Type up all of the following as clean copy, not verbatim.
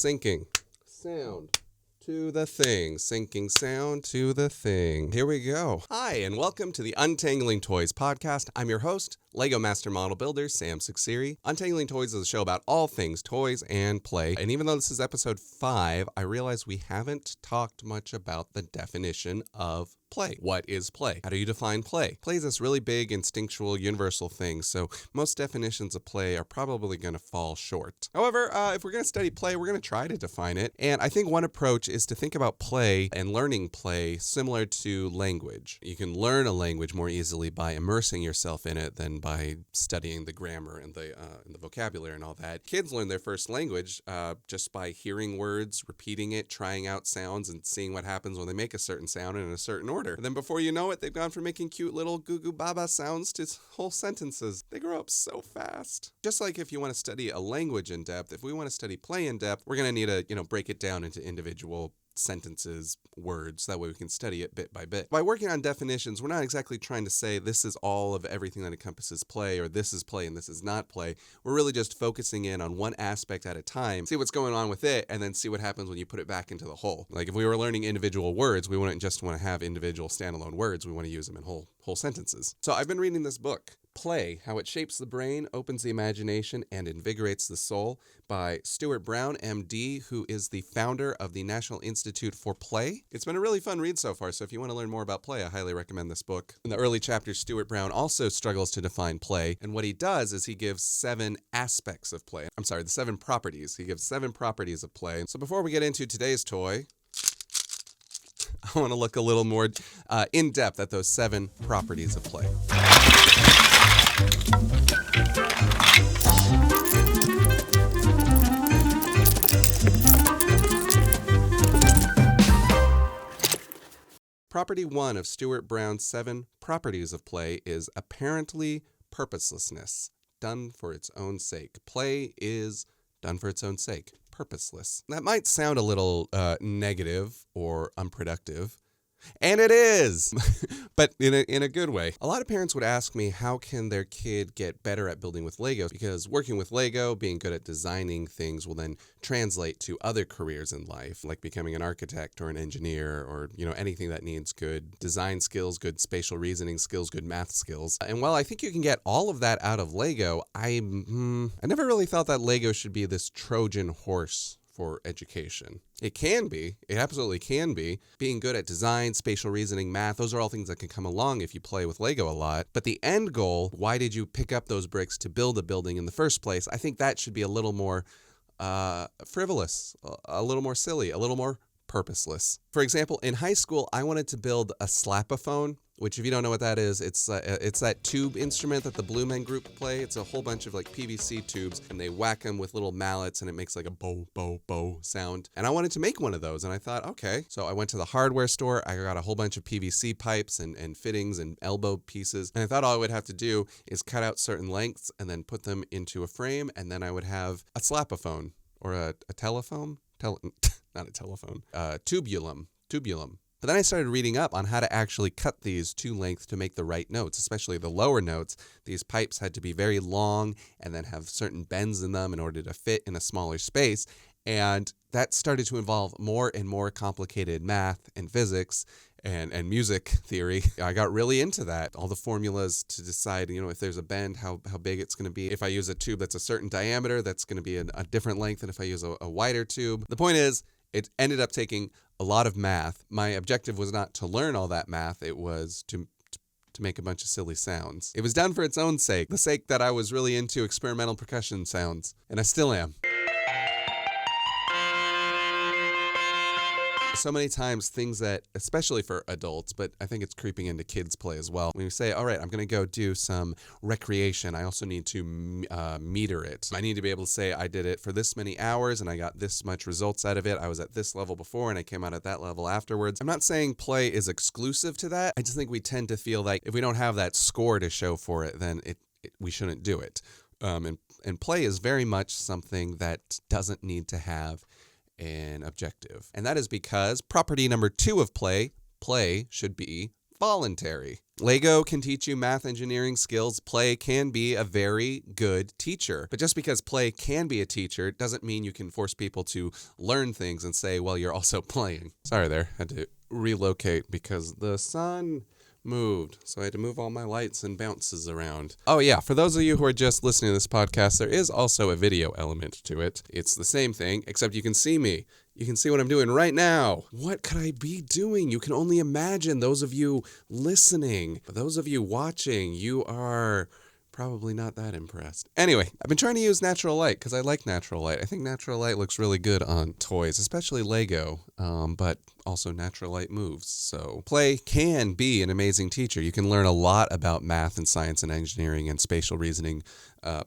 Sinking sound to the thing. Sinking sound to the thing. Here we go. Hi, and welcome to the Untangling Toys podcast. I'm your host, Lego Master Model Builder, Sam Suksiri. Untangling Toys is a show about all things toys and play. And even though this is episode 5, I realize we haven't talked much about the definition of play. What is play? How do you define play? Play is this really big, instinctual, universal thing, so most definitions of play are probably going to fall short. However, if we're going to study play, we're going to try to define it. And I think one approach is to think about play and learning play similar to language. You can learn a language more easily by immersing yourself in it than by studying the grammar and the vocabulary and all that. Kids learn their first language just by hearing words, repeating it, trying out sounds, and seeing what happens when they make a certain sound in a certain order. And then before you know it, they've gone from making cute little goo goo baba sounds to whole sentences. They grow up so fast. Just like if you want to study a language in depth, if we want to study play in depth, we're going to need to, break it down into individual sentences, words, that way we can study it bit by bit. By working on definitions, we're not exactly trying to say this is all of everything that encompasses play, or this is play and this is not play. We're really just focusing in on one aspect at a time, see what's going on with it, and then see what happens when you put it back into the whole. Like if we were learning individual words, we wouldn't just want to have individual standalone words, we want to use them in whole sentences. So I've been reading this book, Play, How It Shapes the Brain, Opens the Imagination, and Invigorates the Soul, by Stuart Brown, MD, who is the founder of the National Institute for Play. It's been a really fun read so far, so if you want to learn more about play, I highly recommend this book. In the early chapters, Stuart Brown also struggles to define play, and what he does is he gives 7 aspects of play. I'm sorry, the 7 properties. He gives 7 properties of play. So before we get into today's toy, I want to look a little more in depth at those 7 properties of play. Property 1 of Stuart Brown's 7 properties of play is apparently purposelessness, done for its own sake. Play is done for its own sake, purposeless. That might sound a little negative or unproductive, and it is, but in a good way. A lot of parents would ask me, how can their kid get better at building with Lego? Because working with Lego, being good at designing things, will then translate to other careers in life, like becoming an architect or an engineer, or anything that needs good design skills, good spatial reasoning skills, good math skills. And while I think you can get all of that out of Lego, I never really thought that Lego should be this Trojan horse for education. It can be. It absolutely can be. Being good at design, spatial reasoning, math, those are all things that can come along if you play with Lego a lot. But the end goal, why did you pick up those bricks to build a building in the first place? I think that should be a little more frivolous, a little more silly, a little more purposeless. For example, in high school, I wanted to build a slapophone, which if you don't know what that is, it's that tube instrument that the Blue Men Group play. It's a whole bunch of PVC tubes, and they whack them with little mallets, and it makes like a bow, bow, bow sound. And I wanted to make one of those, and I thought, okay. So I went to the hardware store. I got a whole bunch of PVC pipes and fittings and elbow pieces, and I thought all I would have to do is cut out certain lengths and then put them into a frame, and then I would have a slapophone or a telephone. Not a telephone. Tubulum. But then I started reading up on how to actually cut these to length to make the right notes, especially the lower notes. These pipes had to be very long and then have certain bends in them in order to fit in a smaller space. And that started to involve more and more complicated math and physics and music theory. I got really into that. All the formulas to decide, if there's a bend, how big it's going to be. If I use a tube that's a certain diameter, that's going to be a different length than if I use a wider tube. The point is, it ended up taking a lot of math. My objective was not to learn all that math. It was to make a bunch of silly sounds. It was done for its own sake, the sake that I was really into experimental percussion sounds, and I still am. So many times things that, especially for adults, but I think it's creeping into kids play as well. When you say, all right, I'm going to go do some recreation, I also need to meter it. I need to be able to say I did it for this many hours and I got this much results out of it. I was at this level before and I came out at that level afterwards. I'm not saying play is exclusive to that. I just think we tend to feel like if we don't have that score to show for it, then we shouldn't do it. And play is very much something that doesn't need to have an objective. And that is because property number 2 of play should be voluntary. Lego can teach you math engineering skills. Play can be a very good teacher. But just because play can be a teacher doesn't mean you can force people to learn things and say, well, you're also playing. Sorry there, had to relocate because the sun moved. So I had to move all my lights and bounces around. Oh yeah, for those of you who are just listening to this podcast, there is also a video element to it. It's the same thing, except you can see me. You can see what I'm doing right now. What could I be doing? You can only imagine, those of you listening. For those of you watching, you are probably not that impressed. Anyway, I've been trying to use natural light because I like natural light. I think natural light looks really good on toys, especially Lego, but also natural light moves. So play can be an amazing teacher. You can learn a lot about math and science and engineering and spatial reasoning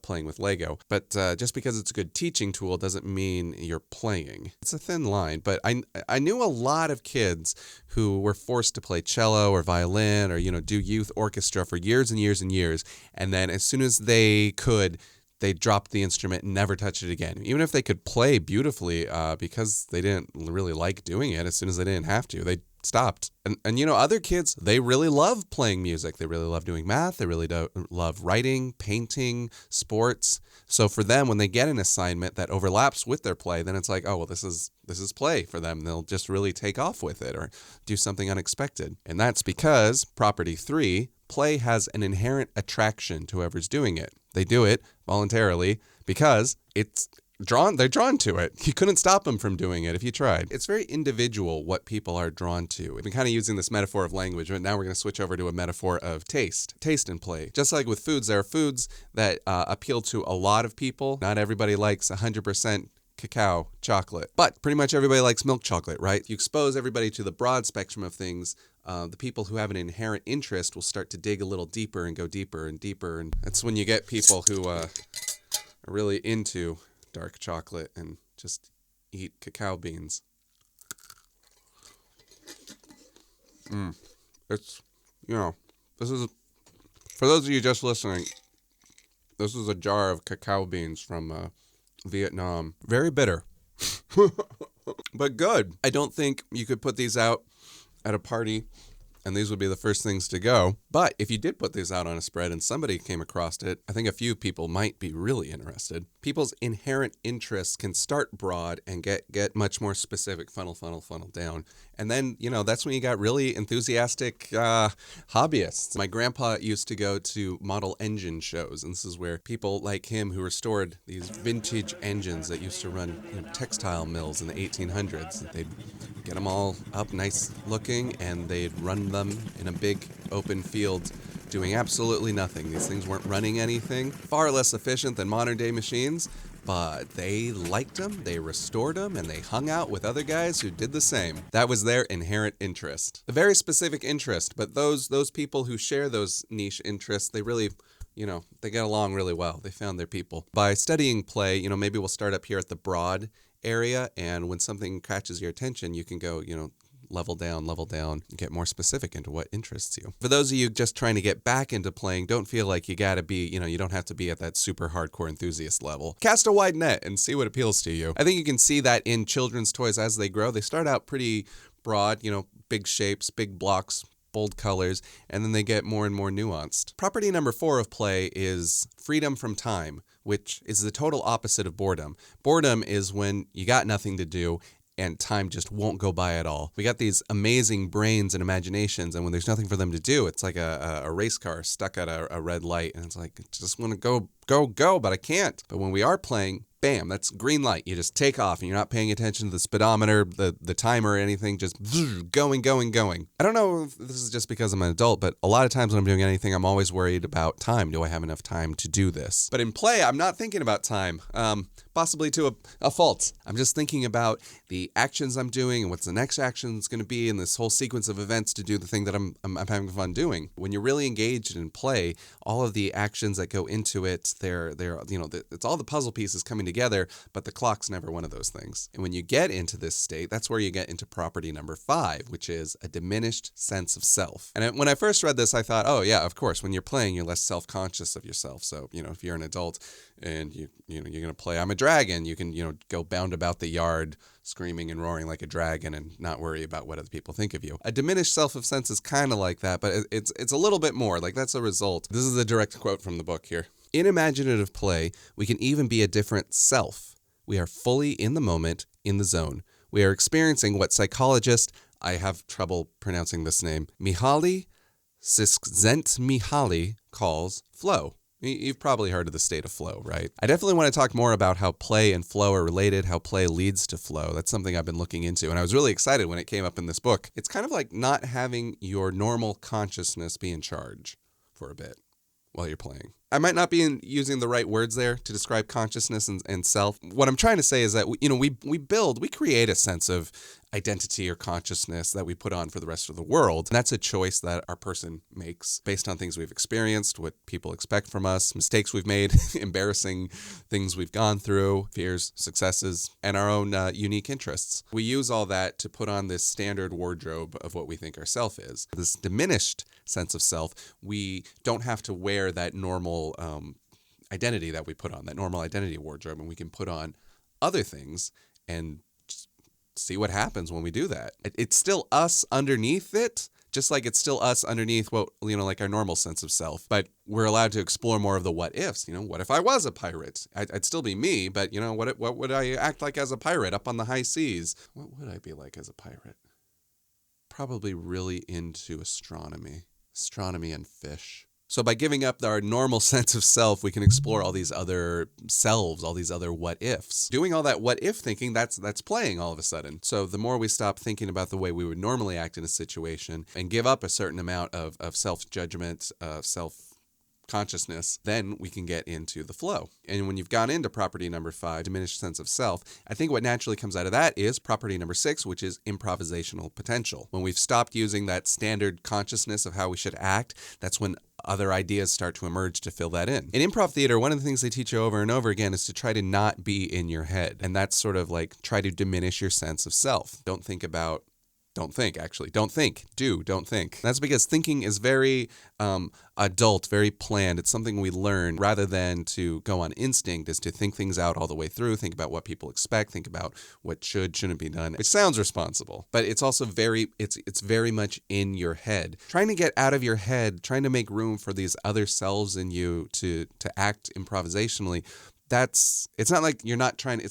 playing with Lego. But just because it's a good teaching tool doesn't mean you're playing. It's a thin line, but I knew a lot of kids who were forced to play cello or violin or, do youth orchestra for years and years and years. And then as soon as they could, they dropped the instrument and never touched it again. Even if they could play beautifully, because they didn't really like doing it, as soon as they didn't have to, they stopped. And other kids, they really love playing music. They really love doing math. They really love writing, painting, sports. So for them, when they get an assignment that overlaps with their play, then it's like, oh, well, this is play for them. They'll just really take off with it or do something unexpected. And that's because property 3, play has an inherent attraction to whoever's doing it. They do it voluntarily because they're drawn to it. You couldn't stop them from doing it if you tried. It's very individual what people are drawn to. We've been kind of using this metaphor of language, but now we're going to switch over to a metaphor of taste and play. Just like with foods, there are foods that appeal to a lot of people. Not everybody likes 100% cacao chocolate, but pretty much everybody likes milk chocolate, right? You expose everybody to the broad spectrum of things. The people who have an inherent interest will start to dig a little deeper and go deeper and deeper. And that's when you get people who are really into dark chocolate and just eat cacao beans. It's, this is, for those of you just listening, this is a jar of cacao beans from Vietnam. Very bitter, but good. I don't think you could put these out at a party and these would be the first things to go. But if you did put these out on a spread and somebody came across it, I think a few people might be really interested. People's inherent interests can start broad and get much more specific, funnel down. And then, that's when you got really enthusiastic hobbyists. My grandpa used to go to model engine shows, and this is where people like him who restored these vintage engines that used to run textile mills in the 1800s. They'd get them all up nice looking, and they'd run them in a big open field doing absolutely nothing. These things weren't running anything. Far less efficient than modern day machines, but they liked them, they restored them, and they hung out with other guys who did the same. That was their inherent interest. A very specific interest, but those people who share those niche interests, they really, they get along really well. They found their people. By studying play, maybe we'll start up here at the broad area, and when something catches your attention, you can go, level down, and get more specific into what interests you. For those of you just trying to get back into playing, don't feel like you gotta be, you don't have to be at that super hardcore enthusiast level. Cast a wide net and see what appeals to you. I think you can see that in children's toys as they grow. They start out pretty broad, big shapes, big blocks, bold colors, and then they get more and more nuanced. Property number 4 of play is freedom from time, which is the total opposite of boredom. Boredom is when you got nothing to do and time just won't go by at all. We got these amazing brains and imaginations, and when there's nothing for them to do, it's like a race car stuck at a red light, and it's like, I just want to go, but I can't. But when we are playing, bam, that's green light. You just take off, and you're not paying attention to the speedometer, the timer, or anything, just going. I don't know if this is just because I'm an adult, but a lot of times when I'm doing anything, I'm always worried about time. Do I have enough time to do this? But in play, I'm not thinking about time, possibly to a fault. I'm just thinking about the actions I'm doing and what's the next action is going to be in this whole sequence of events to do the thing that I'm having fun doing. When you're really engaged in play, all of the actions that go into it, they're it's all the puzzle pieces coming together, but the clock's never one of those things. And when you get into this state, that's where you get into property number 5, which is a diminished sense of self. And when I first read this, I thought, oh yeah, of course, when you're playing, you're less self-conscious of yourself. So, if you're an adult and you're going to play, I'm a dragon, you can, go bound about the yard screaming and roaring like a dragon and not worry about what other people think of you. A diminished self of sense is kind of like that, but it's a little bit more. Like, that's a result. This is a direct quote from the book here. In imaginative play, we can even be a different self. We are fully in the moment, in the zone. We are experiencing what psychologist, I have trouble pronouncing this name, Mihaly Csikszentmihalyi calls flow. You've probably heard of the state of flow, right? I definitely want to talk more about how play and flow are related, how play leads to flow. That's something I've been looking into, and I was really excited when it came up in this book. It's kind of like not having your normal consciousness be in charge for a bit while you're playing. I might not be using the right words there to describe consciousness and self. What I'm trying to say is that, we create a sense of identity or consciousness that we put on for the rest of the world. And that's a choice that our person makes based on things we've experienced, what people expect from us, mistakes we've made, embarrassing things we've gone through, fears, successes, and our own unique interests. We use all that to put on this standard wardrobe of what we think our self is. This diminished sense of self, we don't have to wear that normal identity that we put on, that normal identity wardrobe, and we can put on other things and just see what happens when we do that. It's still us underneath it, just like it's still us underneath what, like our normal sense of self, but we're allowed to explore more of the what ifs. What if I was a pirate? I'd still be me, but what would I act like as a pirate up on the high seas? What would I be like as a pirate? Probably really into astronomy and fish. So by giving up our normal sense of self, we can explore all these other selves, all these other what ifs. Doing all that what if thinking, that's playing all of a sudden. So the more we stop thinking about the way we would normally act in a situation and give up a certain amount of self-judgment, self-consciousness, then we can get into the flow. And when you've gone into property number 5, diminished sense of self, I think what naturally comes out of that is property number 6, which is improvisational potential. When we've stopped using that standard consciousness of how we should act, that's when other ideas start to emerge to fill that in. In improv theater, one of the things they teach you over and over again is to try to not be in your head. And that's sort of like try to diminish your sense of self. Don't think, do, don't think. That's because thinking is very adult, very planned. It's something we learn rather than to go on instinct, is to think things out all the way through, think about what people expect, think about what shouldn't be done, which sounds responsible, but it's also it's very much in your head. Trying to get out of your head, trying to make room for these other selves in you to act improvisationally. It's not like you're trying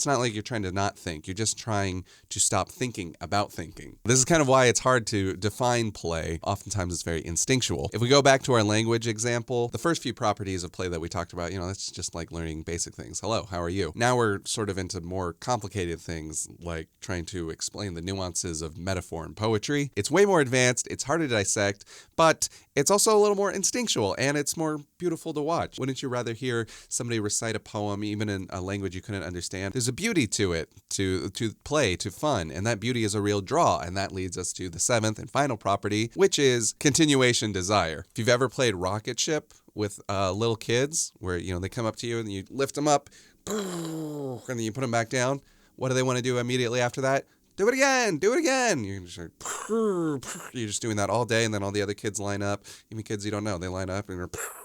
to not think. You're just trying to stop thinking about thinking. This is kind of why it's hard to define play. Oftentimes it's very instinctual. If we go back to our language example, the first few properties of play that we talked about, that's just like learning basic things. Hello, how are you? Now we're sort of into more complicated things, like trying to explain the nuances of metaphor and poetry. It's way more advanced. It's harder to dissect, but it's also a little more instinctual and it's more beautiful to watch. Wouldn't you rather hear somebody recite a poem even in a language you couldn't understand? There's a beauty to it, to play, to fun, and that beauty is a real draw, and that leads us to the 7th and final property, which is continuation desire. If you've ever played Rocket Ship with little kids, where they come up to you and you lift them up, and then you put them back down, what do they want to do immediately after that? Do it again. You're just doing that all day, and then all the other kids line up. Even kids you don't know, they line up, and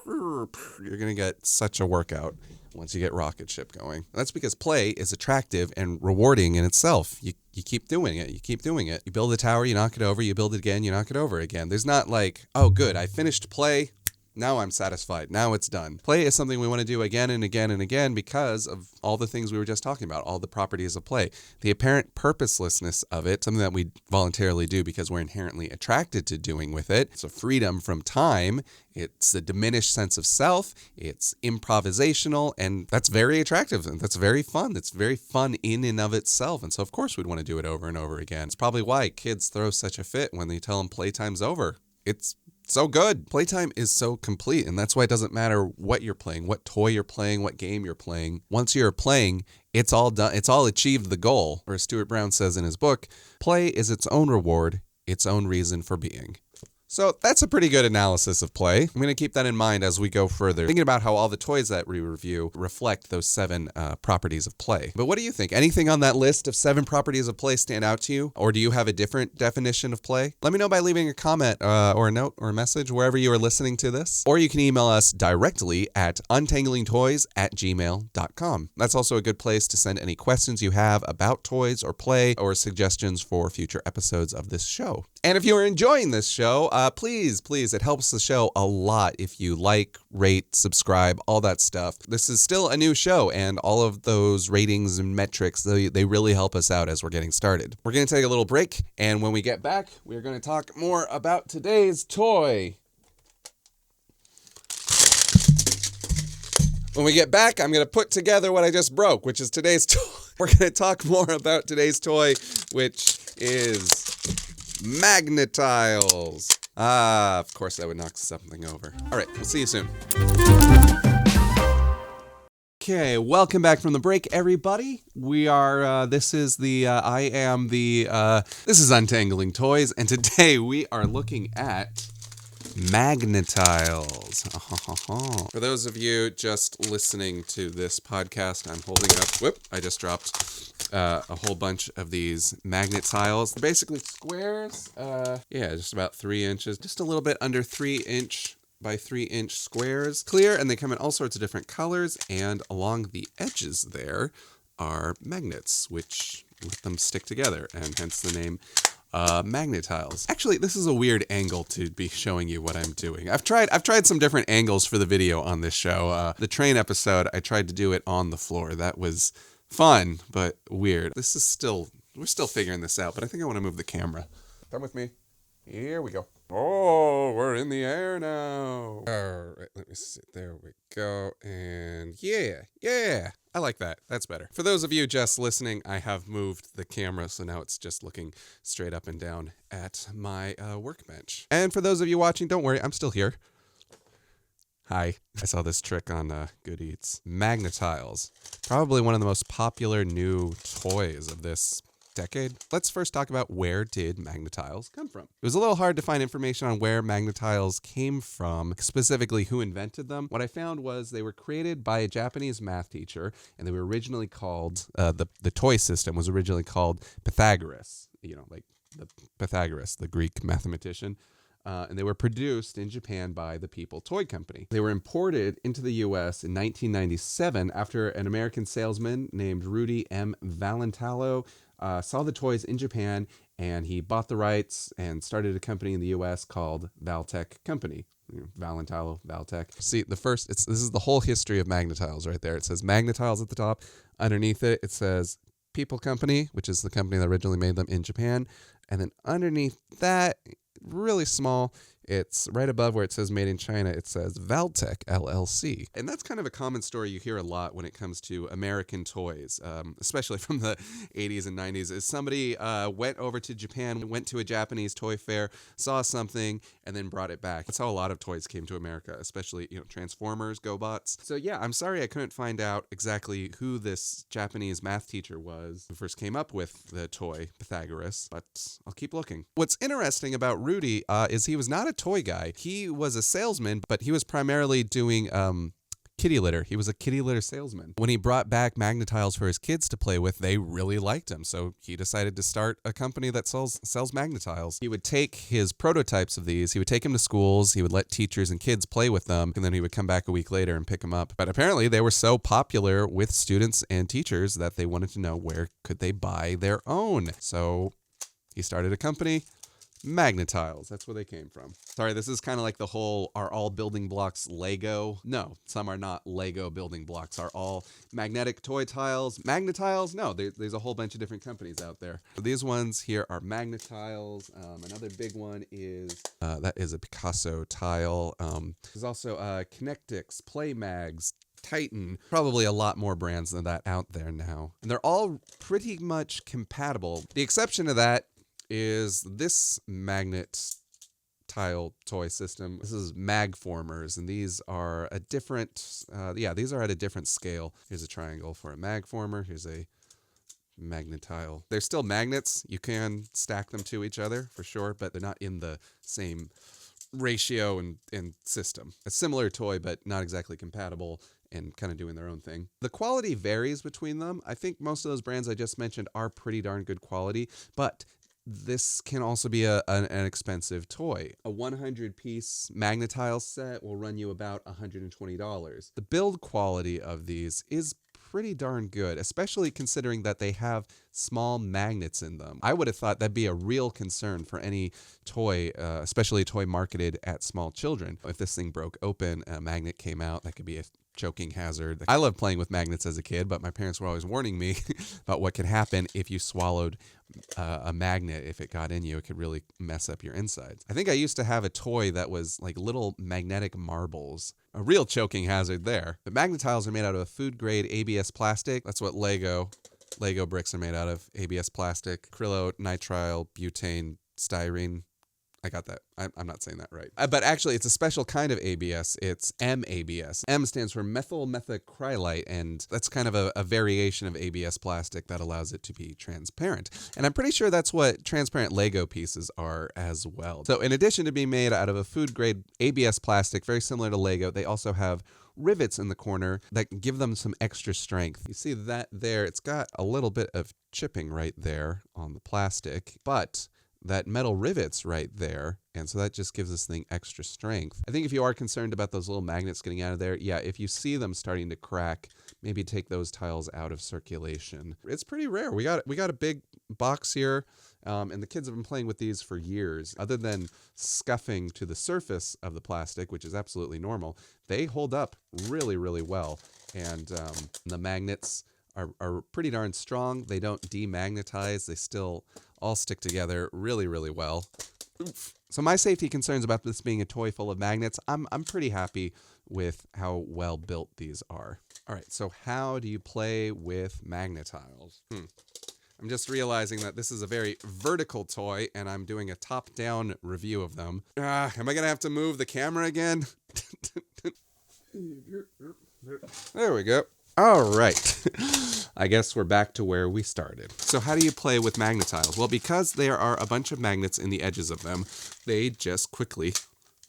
you're going to get such a workout once you get Rocket Ship going. And that's because play is attractive and rewarding in itself. You keep doing it. You build a tower, you knock it over, you build it again, you knock it over again. There's not like, oh, good, I finished play. Now I'm satisfied. Now it's done. Play is something we want to do again and again and again because of all the things we were just talking about, all the properties of play. The apparent purposelessness of it, something that we voluntarily do because we're inherently attracted to doing with it. It's a freedom from time. It's a diminished sense of self. It's improvisational, and that's very attractive, and that's very fun. That's very fun in and of itself, and so of course we'd want to do it over and over again. It's probably why kids throw such a fit when they tell them playtime's over. It's so good. Playtime is so complete, and that's why it doesn't matter what you're playing, what toy you're playing, what game you're playing. Once you're playing, it's all done. It's all achieved the goal. Or as Stuart Brown says in his book, play is its own reward, its own reason for being. So that's a pretty good analysis of play. I'm going to keep that in mind as we go further, thinking about how all the toys that we review reflect those 7 properties of play. But what do you think? Anything on that list of 7 properties of play stand out to you? Or do you have a different definition of play? Let me know by leaving a comment or a note or a message wherever you are listening to this. Or you can email us directly at untanglingtoys@gmail.com. That's also a good place to send any questions you have about toys or play or suggestions for future episodes of this show. And if you are enjoying this show, please, it helps the show a lot if you like, rate, subscribe, all that stuff. This is still a new show, and all of those ratings and metrics, they really help us out as we're getting started. We're going to take a little break, and when we get back, we're going to talk more about today's toy. When we get back, I'm going to put together what I just broke, which is today's toy. We're going to talk more about today's toy, which is Magna-Tiles. Of course I would knock something over. All right, we'll see you soon. Okay, welcome back from the break, everybody. We are, this is Untangling Toys, and today we are looking at Magna-Tiles. For those of you just listening to this podcast, I'm holding up, I just dropped a whole bunch of these Magna-Tiles. They're basically squares, just about 3 inches, just a little bit under 3-inch by 3-inch squares, clear, and they come in all sorts of different colors, and along the edges there are magnets, which let them stick together, and hence the name Magna-Tiles. Actually, this is a weird angle to be showing you what I'm doing. I've tried some different angles for the video on this show. The train episode, I tried to do it on the floor. That was fun, but weird. We're still figuring this out, but I think I want to move the camera. Come with me. Here we go. Oh, we're in the air now. All right, let me see. There we go. And yeah, I like that. That's better. For those of you just listening, I have moved the camera, so now it's just looking straight up and down at my workbench. And for those of you watching, don't worry, I'm still here. Hi. I saw this trick on Good Eats. Magna-Tiles. Probably one of the most popular new toys of this decade. Let's first talk about where did Magna-Tiles come from. It was a little hard to find information on where Magna-Tiles came from, specifically who invented them. What I found was they were created by a Japanese math teacher, and they were originally called, the toy system was originally called Pythagoras, like the Pythagoras, the Greek mathematician. And they were produced in Japan by the People Toy Company. They were imported into the U.S. in 1997 after an American salesman named Rudy M. Valentalo saw the toys in Japan, and he bought the rights and started a company in the U.S. called Valtech Company. Valentalo, Valtech. See, this is the whole history of Magna-Tiles right there. It says Magna-Tiles at the top. Underneath it, it says People Company, which is the company that originally made them in Japan. And then underneath that, really small, it's right above where it says Made in China, it says Valtech LLC. And that's kind of a common story you hear a lot when it comes to American toys, especially from the 80s and 90s, is somebody went over to Japan, went to a Japanese toy fair, saw something, and then brought it back. That's how a lot of toys came to America, especially, Transformers, GoBots. So yeah, I'm sorry I couldn't find out exactly who this Japanese math teacher was who first came up with the toy Pythagoras, but I'll keep looking. What's interesting about Rudy is he was not a toy guy. He was a salesman, but he was primarily doing kitty litter. He was a kitty litter salesman. When he brought back Magna-Tiles for his kids to play with, they really liked him, so he decided to start a company that sells Magna-Tiles. He would take his prototypes of these, he would take them to schools, he would let teachers and kids play with them, and then he would come back a week later and pick them up. But apparently they were so popular with students and teachers that they wanted to know where could they buy their own. So he started a company, Magna-Tiles. That's where they came from. Sorry, this is kind of like the whole, are all building blocks Lego? No, some are not Lego building blocks. Are all magnetic toy tiles Magna-Tiles? No, there's a whole bunch of different companies out there. So these ones here are Magna-Tiles. Another big one is, that is a Picasso tile. There's also Connetix, Playmags, Titan, probably a lot more brands than that out there now. And they're all pretty much compatible. The exception to that is this magnet tile toy system. This is Magformers, and these are a different, these are at a different scale. Here's a triangle for a Magformer. Here's a Magnatile. They're still magnets. You can stack them to each other for sure, but they're not in the same ratio and system. A similar toy, but not exactly compatible and kind of doing their own thing. The quality varies between them. I think most of those brands I just mentioned are pretty darn good quality, but this can also be an expensive toy. A 100-piece Magna-Tiles set will run you about $120. The build quality of these is pretty darn good, especially considering that they have small magnets in them. I would have thought that'd be a real concern for any toy, especially a toy marketed at small children. If this thing broke open and a magnet came out, that could be a choking hazard. I loved playing with magnets as a kid, but my parents were always warning me about what could happen if you swallowed a magnet. If it got in you, it could really mess up your insides. I think I used to have a toy that was like little magnetic marbles. A real choking hazard there. The Magnatiles are made out of a food-grade ABS plastic. That's what Lego bricks are made out of. ABS plastic, acrylonitrile, butane, styrene. I got that. I'm not saying that right. But actually, it's a special kind of ABS. It's MABS. M stands for methyl methacrylate, and that's kind of a variation of ABS plastic that allows it to be transparent. And I'm pretty sure that's what transparent Lego pieces are as well. So in addition to being made out of a food-grade ABS plastic, very similar to Lego, they also have rivets in the corner that give them some extra strength. You see that there? It's got a little bit of chipping right there on the plastic, but that metal rivets right there, and so that just gives this thing extra strength. I think if you are concerned about those little magnets getting out of there, yeah, if you see them starting to crack, maybe take those tiles out of circulation. It's pretty rare. We got a big box here, and the kids have been playing with these for years. Other than scuffing to the surface of the plastic, which is absolutely normal, they hold up really, really well. And the magnets are pretty darn strong. They don't demagnetize. They still all stick together really, really well. Oof. So my safety concerns about this being a toy full of magnets, I'm pretty happy with how well built these are. All right, so how do you play with Magnatiles? I'm just realizing that this is a very vertical toy, and I'm doing a top-down review of them. Am I going to have to move the camera again? There we go. All right. I guess we're back to where we started. So how do you play with Magnatiles? Well, because there are a bunch of magnets in the edges of them, they just quickly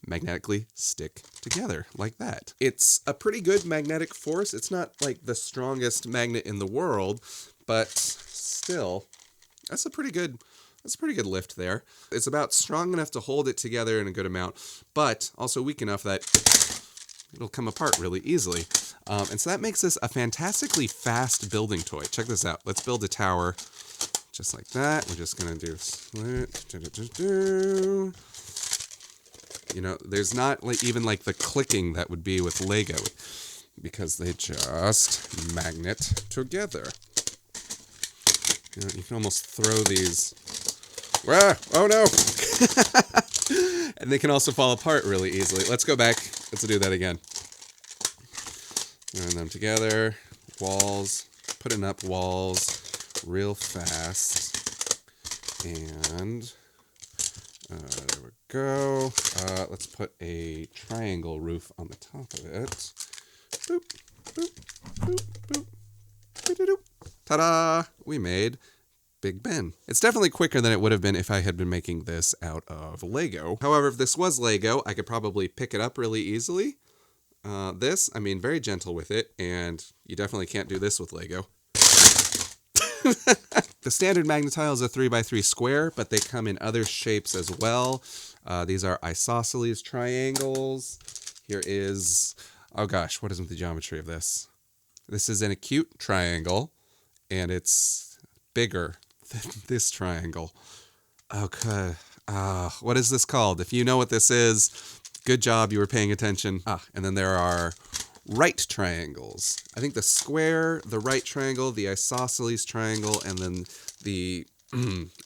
magnetically stick together like that. It's a pretty good magnetic force. It's not like the strongest magnet in the world, but still, that's a pretty good lift there. It's about strong enough to hold it together in a good amount, but also weak enough that it'll come apart really easily. And so that makes this a fantastically fast building toy. Check this out. Let's build a tower just like that. We're just going to do split. You know, there's not even like the clicking that would be with Lego because they just magnet together. You know, you can almost throw these. Oh no! And they can also fall apart really easily. Let's go back. Let's do that again. Throwing them together. Walls. Putting up walls real fast. And there we go. Let's put a triangle roof on the top of it. Boop, boop, boop, boop. Boop-a-doop. Ta-da! We made Big Ben. It's definitely quicker than it would have been if I had been making this out of Lego. However, if this was Lego, I could probably pick it up really easily. Very gentle with it, and you definitely can't do this with Lego. The standard Magnatiles are 3x3 square, but they come in other shapes as well. These are isosceles triangles. Here is, oh gosh, what is the geometry of this? This is an acute triangle, and it's bigger than this triangle. Okay. What is this called? If you know what this is, good job, you were paying attention. And then there are right triangles. I think the square, the right triangle, the isosceles triangle, and then the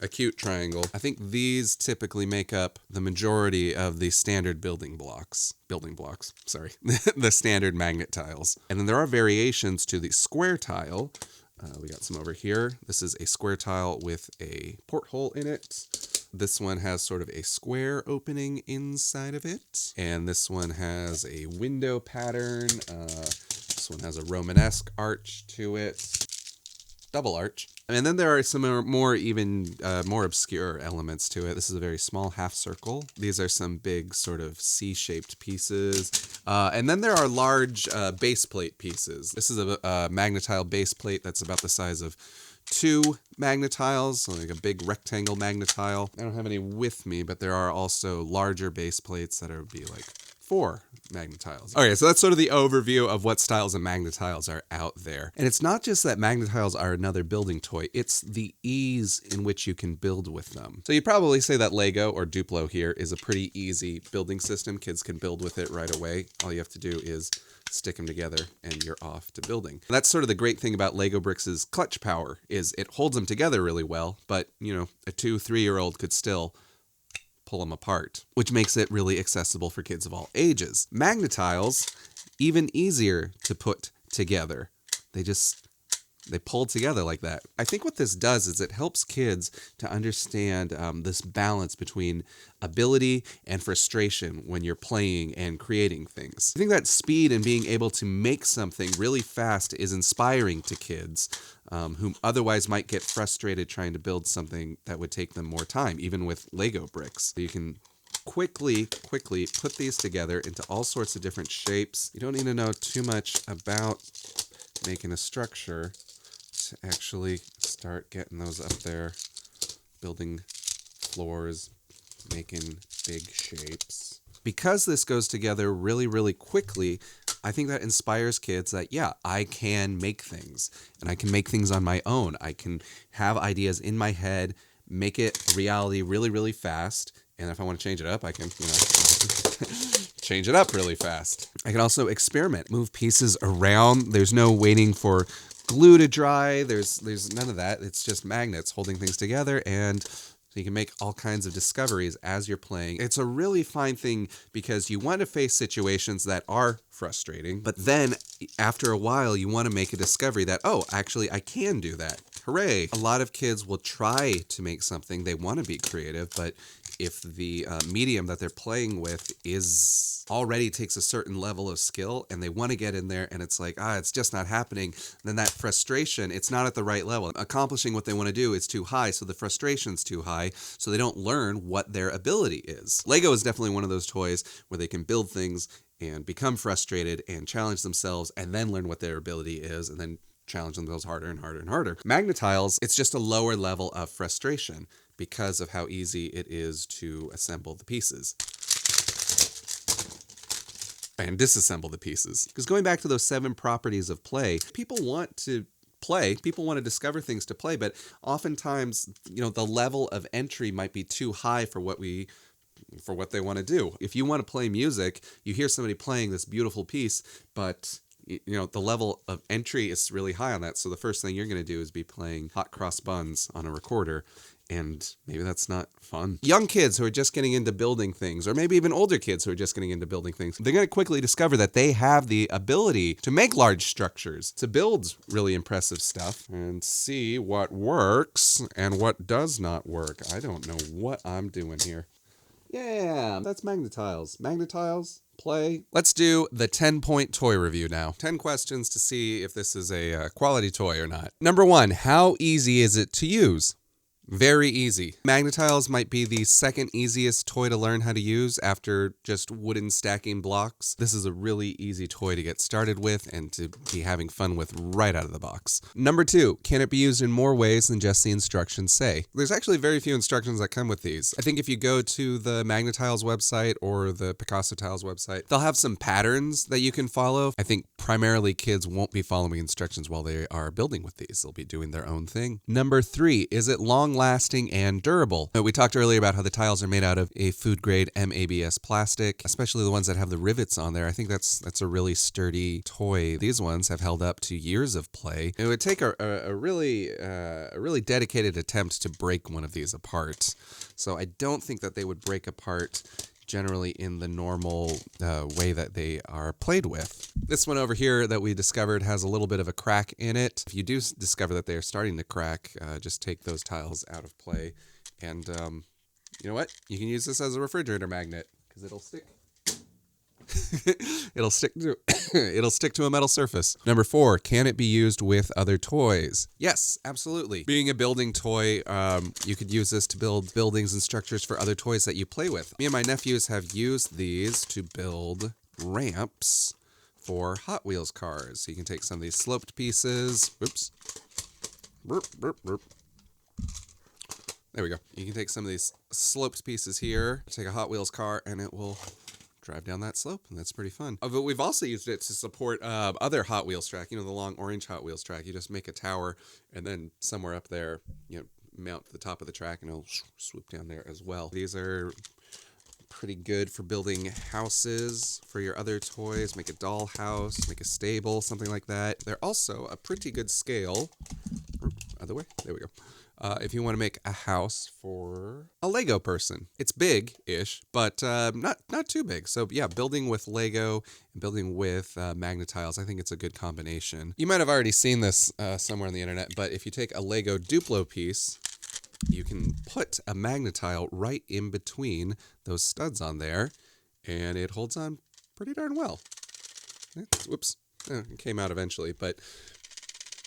acute triangle. I think these typically make up the majority of the standard building blocks, the standard magnet tiles. And then there are variations to the square tile. We got some over here. This is a square tile with a porthole in it. This one has sort of a square opening inside of it. And this one has a window pattern. This one has a Romanesque arch to it. double arch. And then there are some more obscure elements to it. This is a very small half circle. These are some big sort of C-shaped pieces. And then there are large base plate pieces. This is a Magnatile base plate that's about the size of 2 Magna-Tiles, so like a big rectangle Magna-Tile. I don't have any with me, but there are also larger base plates that would be like 4 Magna-Tiles. Okay, so that's sort of the overview of what styles of Magna-Tiles are out there. And it's not just that Magna-Tiles are another building toy, it's the ease in which you can build with them. So you'd probably say that Lego or Duplo here is a pretty easy building system. Kids can build with it right away. All you have to do is stick them together and you're off to building. That's sort of the great thing about Lego bricks' clutch power, is it holds them together really well, but you know, a 2-3-year-old could still pull them apart, which makes it really accessible for kids of all ages. Magnatiles, even easier to put together. They pull together like that. I think what this does is it helps kids to understand this balance between ability and frustration when you're playing and creating things. I think that speed and being able to make something really fast is inspiring to kids who otherwise might get frustrated trying to build something that would take them more time, even with Lego bricks. You can quickly put these together into all sorts of different shapes. You don't need to know too much about making a structure to actually start getting those up there, building floors, making big shapes. Because this goes together really, really quickly, I think that inspires kids that, yeah, I can make things, and I can make things on my own. I can have ideas in my head, make it a reality really, really fast, and if I want to change it up, I can, change it up really fast. I can also experiment, move pieces around. There's no waiting for glue to dry. There's none of that. It's just magnets holding things together, and so you can make all kinds of discoveries as you're playing. It's a really fine thing because you want to face situations that are frustrating, but then after a while you want to make a discovery that, oh, actually I can do that. Hooray. A lot of kids will try to make something. They want to be creative, but if the medium that they're playing with already takes a certain level of skill and they want to get in there and it's like, it's just not happening, then that frustration, it's not at the right level. Accomplishing what they want to do is too high, so the frustration's too high, so they don't learn what their ability is. Lego is definitely one of those toys where they can build things and become frustrated and challenge themselves and then learn what their ability is and then challenge themselves harder and harder and harder. Magnatiles, it's just a lower level of frustration because of how easy it is to assemble the pieces and disassemble the pieces. Because going back to those 7 properties of play, people want to play, people want to discover things to play, but oftentimes, the level of entry might be too high for what they want to do. If you want to play music, you hear somebody playing this beautiful piece, but the level of entry is really high on that. So the first thing you're going to do is be playing Hot Cross Buns on a recorder. And maybe that's not fun. Young kids who are just getting into building things, or maybe even older kids who are just getting into building things, they're going to quickly discover that they have the ability to make large structures, to build really impressive stuff, and see what works and what does not work. I don't know what I'm doing here. Yeah, that's Magnatiles. Magnatiles, play. Let's do the 10-point toy review now. 10 questions to see if this is a quality toy or not. Number 1, how easy is it to use? Very easy. Magnatiles might be the second easiest toy to learn how to use after just wooden stacking blocks. This is a really easy toy to get started with and to be having fun with right out of the box. Number 2, can it be used in more ways than just the instructions say? There's actually very few instructions that come with these. I think if you go to the Magna-Tiles website or the Picasso Tiles website, they'll have some patterns that you can follow. I think primarily kids won't be following instructions while they are building with these. They'll be doing their own thing. Number 3, is it long-lasting and durable? We talked earlier about how the tiles are made out of a food-grade MABS plastic, especially the ones that have the rivets on there. I think that's a really sturdy toy. These ones have held up to years of play. It would take a really dedicated attempt to break one of these apart. So I don't think that they would break apart generally in the normal way that they are played with. This one over here that we discovered has a little bit of a crack in it. If you do discover that they are starting to crack, just take those tiles out of play. And you know what? You can use this as a refrigerator magnet because it'll stick It'll stick to it'll stick to a metal surface. Number 4, can it be used with other toys? Yes, absolutely. Being a building toy, you could use this to build buildings and structures for other toys that you play with. Me and my nephews have used these to build ramps for Hot Wheels cars. So you can take some of these sloped pieces. Oops. Burp, burp, burp. There we go. You can take some of these sloped pieces here, take a Hot Wheels car, and it will drive down that slope, and that's pretty fun. But we've also used it to support other Hot Wheels track, the long orange Hot Wheels track. You just make a tower, and then somewhere up there, mount the top of the track, and it'll swoop down there as well. These are pretty good for building houses for your other toys. Make a doll house, make a stable, something like that. They're also a pretty good scale. Other way. There we go. If you want to make a house for a Lego person. It's big-ish, but not too big. So yeah, building with Lego and building with Magna-Tiles, I think it's a good combination. You might have already seen this somewhere on the internet, but if you take a Lego Duplo piece, you can put a Magna-Tile right in between those studs on there, and it holds on pretty darn well. Whoops. It came out eventually, but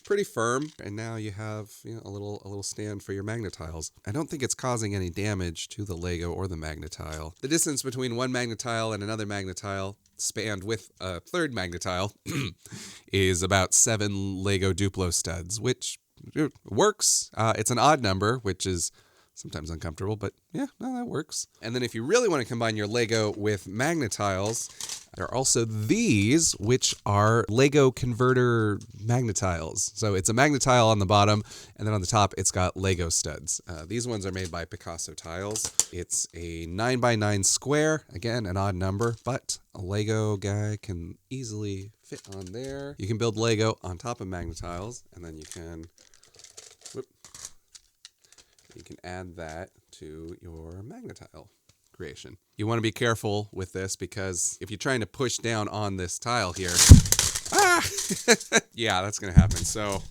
pretty firm. And now you have a little stand for your Magnatiles. I don't think it's causing any damage to the Lego or the Magnatile. The distance between one Magnatile and another Magnatile, spanned with a third Magnatile, is about 7 Lego Duplo studs, which works. It's an odd number, which is sometimes uncomfortable, but yeah, no, that works. And then if you really want to combine your Lego with Magnatiles, there are also these, which are Lego converter Magnatiles. So it's a Magnatile on the bottom, and then on the top, it's got Lego studs. These ones are made by Picasso Tiles. It's a 9x9 square. Again, an odd number, but a Lego guy can easily fit on there. You can build Lego on top of Magnatiles, and then you can add that to your Magnatile creation. You want to be careful with this because if you're trying to push down on this tile here, yeah, that's going to happen. So,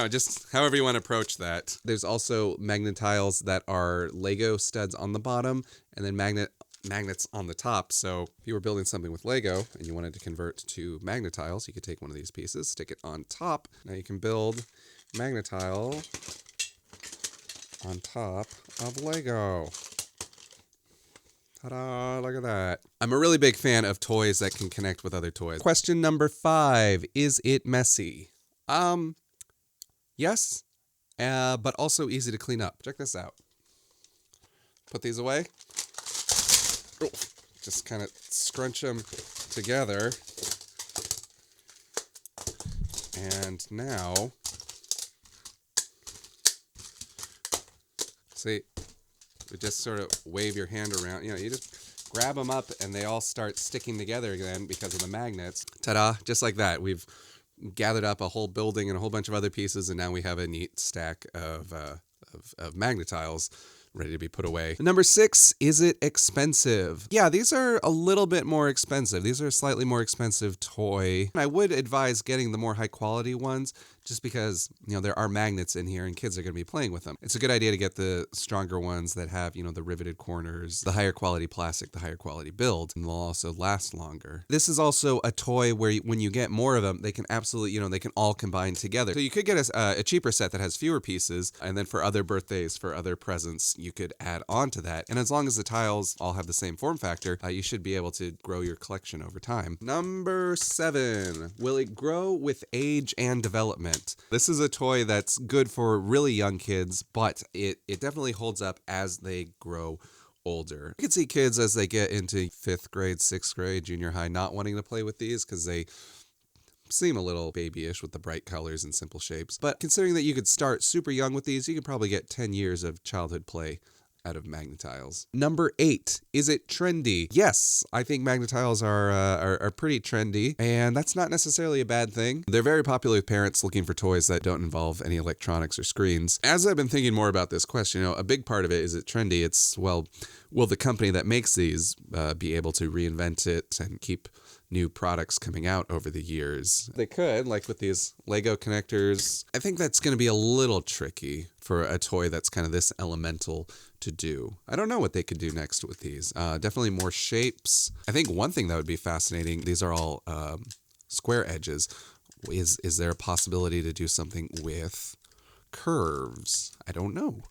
just however you want to approach that. There's also Magnatiles that are Lego studs on the bottom and then magnets on the top. So if you were building something with Lego and you wanted to convert to Magnatiles, you could take one of these pieces, stick it on top. Now you can build Magnatile on top of Lego. Ta-da, look at that. I'm a really big fan of toys that can connect with other toys. Question number 5, is it messy? Yes, but also easy to clean up. Check this out. Put these away. Oh, just kind of scrunch them together. And now, see, you just sort of wave your hand around. You just grab them up and they all start sticking together again because of the magnets. Ta-da, just like that. We've gathered up a whole building and a whole bunch of other pieces, and now we have a neat stack of Magnatiles ready to be put away. Number 6, is it expensive? Yeah, these are a little bit more expensive. These are a slightly more expensive toy. I would advise getting the more high quality ones just because, there are magnets in here and kids are going to be playing with them. It's a good idea to get the stronger ones that have, the riveted corners, the higher quality plastic, the higher quality build, and they'll also last longer. This is also a toy where when you get more of them, they can absolutely, they can all combine together. So you could get a cheaper set that has fewer pieces, and then for other birthdays, for other presents, you could add on to that. And as long as the tiles all have the same form factor, you should be able to grow your collection over time. Number 7, will it grow with age and development? This is a toy that's good for really young kids, but it definitely holds up as they grow older. You can see kids as they get into 5th grade, 6th grade, junior high, not wanting to play with these because they seem a little babyish with the bright colors and simple shapes. But considering that you could start super young with these, you could probably get 10 years of childhood play out of Magnatiles. Number 8, is it trendy? Yes, I think Magnatiles are pretty trendy, and that's not necessarily a bad thing. They're very popular with parents looking for toys that don't involve any electronics or screens. As I've been thinking more about this question, a big part of it, is it trendy? It's, well, will the company that makes these be able to reinvent it and keep new products coming out over the years. They could, like with these Lego connectors. I think that's going to be a little tricky for a toy that's kind of this elemental to do. I don't know what they could do next with these. Definitely more shapes. I think one thing that would be fascinating, these are all square edges. Is there a possibility to do something with curves? I don't know.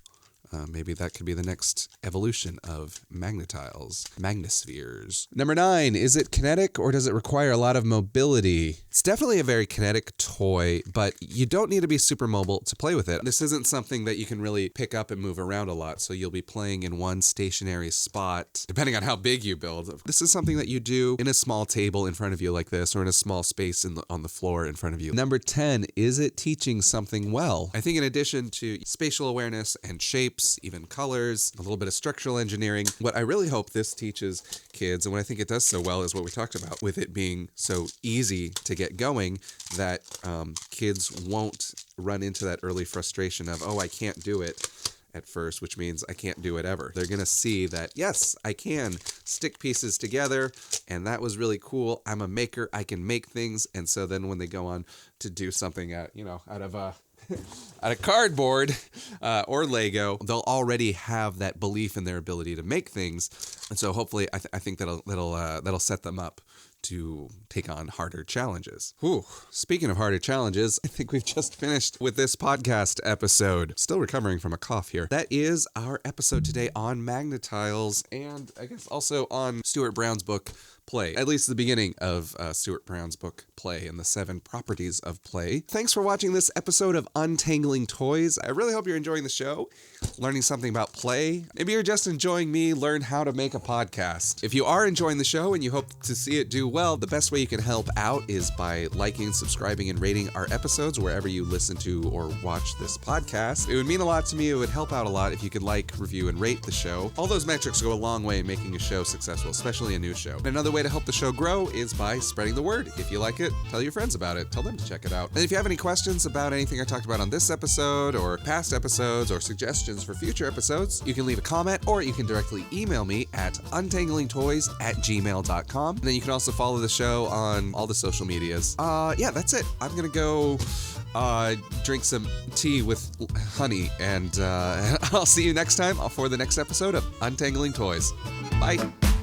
Maybe that could be the next evolution of Magnatiles, Magnaspheres. Number 9, is it kinetic or does it require a lot of mobility? It's definitely a very kinetic toy, but you don't need to be super mobile to play with it. This isn't something that you can really pick up and move around a lot, so you'll be playing in one stationary spot, depending on how big you build. This is something that you do in a small table in front of you like this, or in a small space on the floor in front of you. Number 10, is it teaching something well? I think in addition to spatial awareness and shapes, even colors, a little bit of structural engineering. What I really hope this teaches kids, and what I think it does so well, is what we talked about, with it being so easy to get going, that kids won't run into that early frustration of, oh, I can't do it at first, which means I can't do it ever. They're going to see that, yes, I can stick pieces together, and that was really cool. I'm a maker. I can make things. And so then when they go on to do something out of out of cardboard or Lego, they'll already have that belief in their ability to make things, and so hopefully I think that'll set them up to take on harder challenges. Whew. Speaking of harder challenges, I think we've just finished with this podcast episode. Still recovering from a cough here. That is our episode today on Magna-Tiles, and I guess also on Stuart Brown's book, Play. At least the beginning of Stuart Brown's book, Play, and the 7 properties of play. Thanks for watching this episode of Untangling Toys. I really hope you're enjoying the show, learning something about play. Maybe you're just enjoying me learn how to make a podcast. If you are enjoying the show and you hope to see it do well, the best way you can help out is by liking, subscribing, and rating our episodes wherever you listen to or watch this podcast. It would mean a lot to me. It would help out a lot if you could like, review, and rate the show. All those metrics go a long way in making a show successful, especially a new show. And another way to help the show grow is by spreading the word. If you like it, tell your friends about it. Tell them to check it out. And if you have any questions about anything I talked about on this episode or past episodes or suggestions for future episodes, you can leave a comment or you can directly email me at untanglingtoys@gmail.com. And then you can also follow the show on all the social medias. Yeah, that's it. I'm gonna go drink some tea with honey, and I'll see you next time for the next episode of Untangling Toys. Bye.